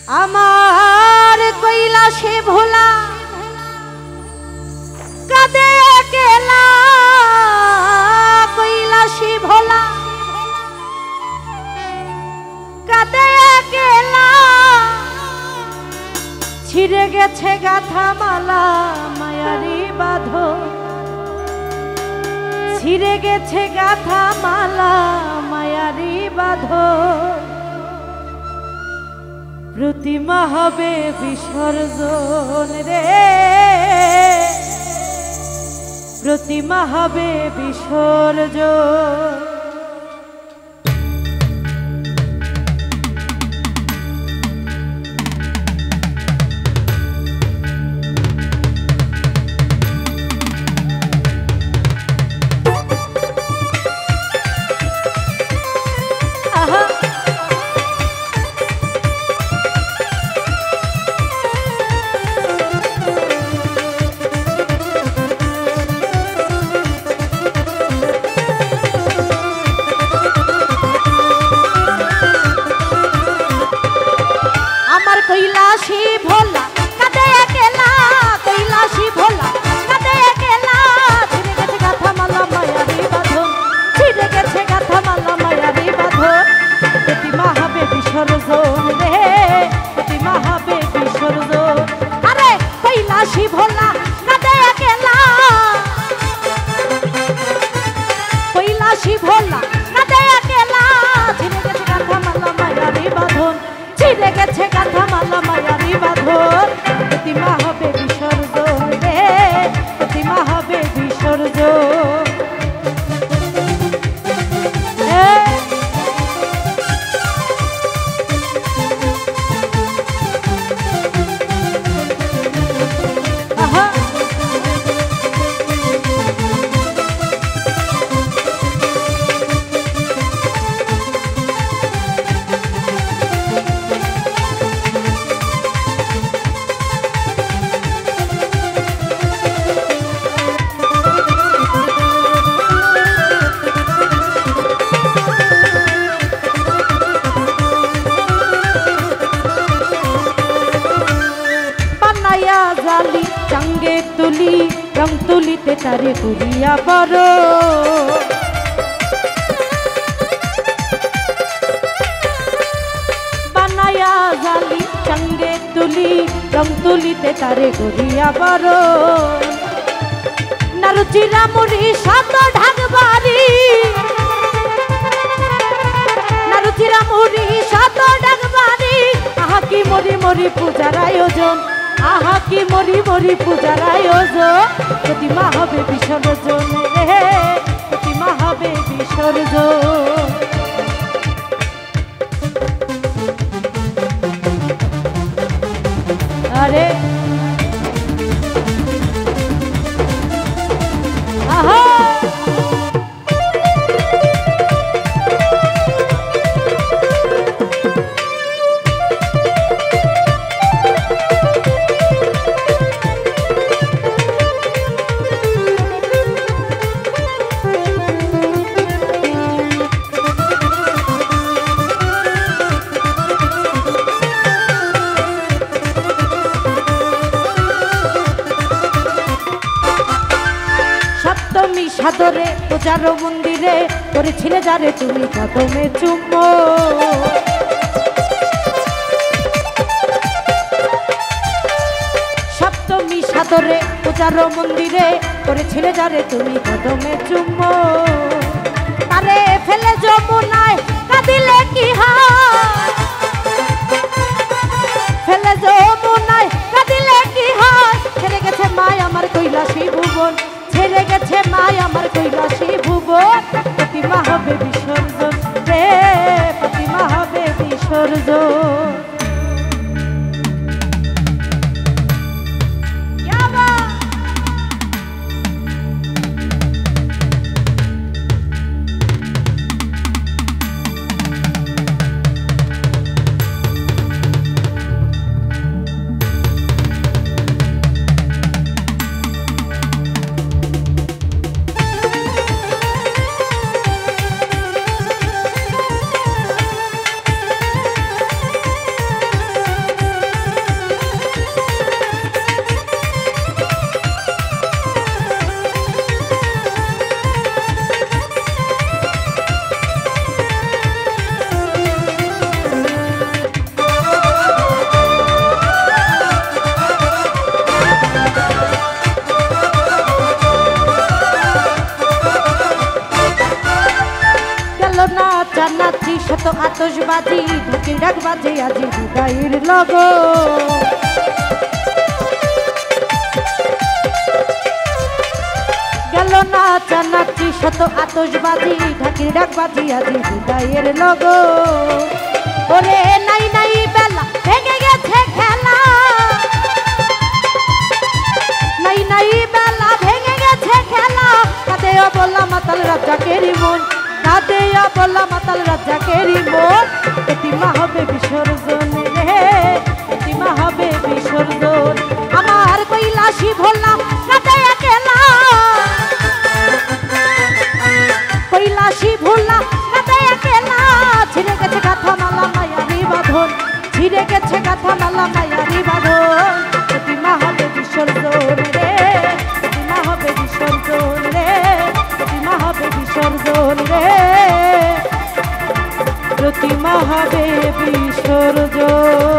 আমার কৈলাসে ভোলা কাঁদে একলা, কৈলাসে ভোলা কাঁদে একলা, ছিঁড়ে গেছে গাথা মালা মায়ারি বাঁধন, ছিঁড়ে গেছে গাথা মালা মায়ারি বাঁধন। প্রতিমা হবে বিসর্জন রে, প্রতিমা হবে বিসর্জন। কৈলাসী ভোলা কাঁদে একলা, কৈলাসী ভোলা কাঁদে একলা, ছিঁড়ে গেছে গাথা মালা মায়ারি বাঁধন, ছিঁড়ে গেছে গাথা মালা মায়ারি বাঁধন। প্রতিমা হবে বিসর্জন রে, প্রতিমা হবে বিসর্জন। আরে কৈলাসী ভোলা কাঁদে একলা, কৈলাসী ভোলা কাঁদে একলা, ছিঁড়ে গেছে গাথা মালা মায়ারি বাঁধন, ছিঁড়ে গেছে গাথা মালা মায়ারি বাঁধন। প্রতিমা হবে বিসর্জন রে, প্রতিমা হবে বিসর্জন। জালি চাঙ্গে তুলি রং তুলিতে তারে করিয়া বড়, বানায়া জালি চাঙ্গে তুলি রং তুলিতে তারে করিয়া বড়। নারুচিরা মুড়ি সাত ঢাকবাড়ি, নারুচিরা মুড়ি সাত ঢাকবাড়ি, আহা কি মরি মরি পূজার আয়োজন, আহা কি মরি মরি পূজার আয়োজন। প্রতিমা হবে বিসর্জন রে, প্রতিমা হবে বিসর্জন। আরে আহা সাদরে পূজার মন্দিরে করেছিলে যারে তুমি কদমে চুম্বো, সপ্তমী সাদরে পূজার মন্দিরে করেছিলে যারে তুমি কদমে চুম্বো। তারে ফেলে যমুনায় কাঁদিলে কি হয়, ফেলে যমুনায় কাঁদিলে কি হয়। ছেড়ে গেছে মায় আমার কৈলাসী ভুবন, ছেড়ে গেছে মায় আমার কৈলাসী ভুবন। প্রতিমা হবে বিসর্জন রে, প্রতিমা হবে বিসর্জন। নাচানাচি শত আতশবাজি ঢাকির ডাক বাজে আজি বিদায়ের লগো গেল নাচানাচি শত আতশবাজি ঢাকির ডাক বাজে আজি বিদায়ের লগো ওরে নাই নাই বেলা ভেঙে গেছে খেলা নাই নাই বেলা ভেঙে গেছে খেলা কাঁদেও বললা মাতাল রাজ্জাকেরই মন কাঁদেও বললা মাতাল রাজ্জাকেরই মন এতিমা হবে বিসর্জন রে এতিমা হবে বিসর্জন আমার কৈলাসী ভোলা কাঁদে একলা কৈলাসী ভোলা কাঁদে একলা ছিঁড়ে গেছে গাথা মালা মায়ারি বাঁধন ছিঁড়ে গেছে গাথা মালা মায়ারি বাঁধন এতিমা হবে বিসর্জন রে এতিমা হবে বিসর্জন রে এতিমা হবে বিসর্জন রে প্রতিমা হবে বিসর্জন।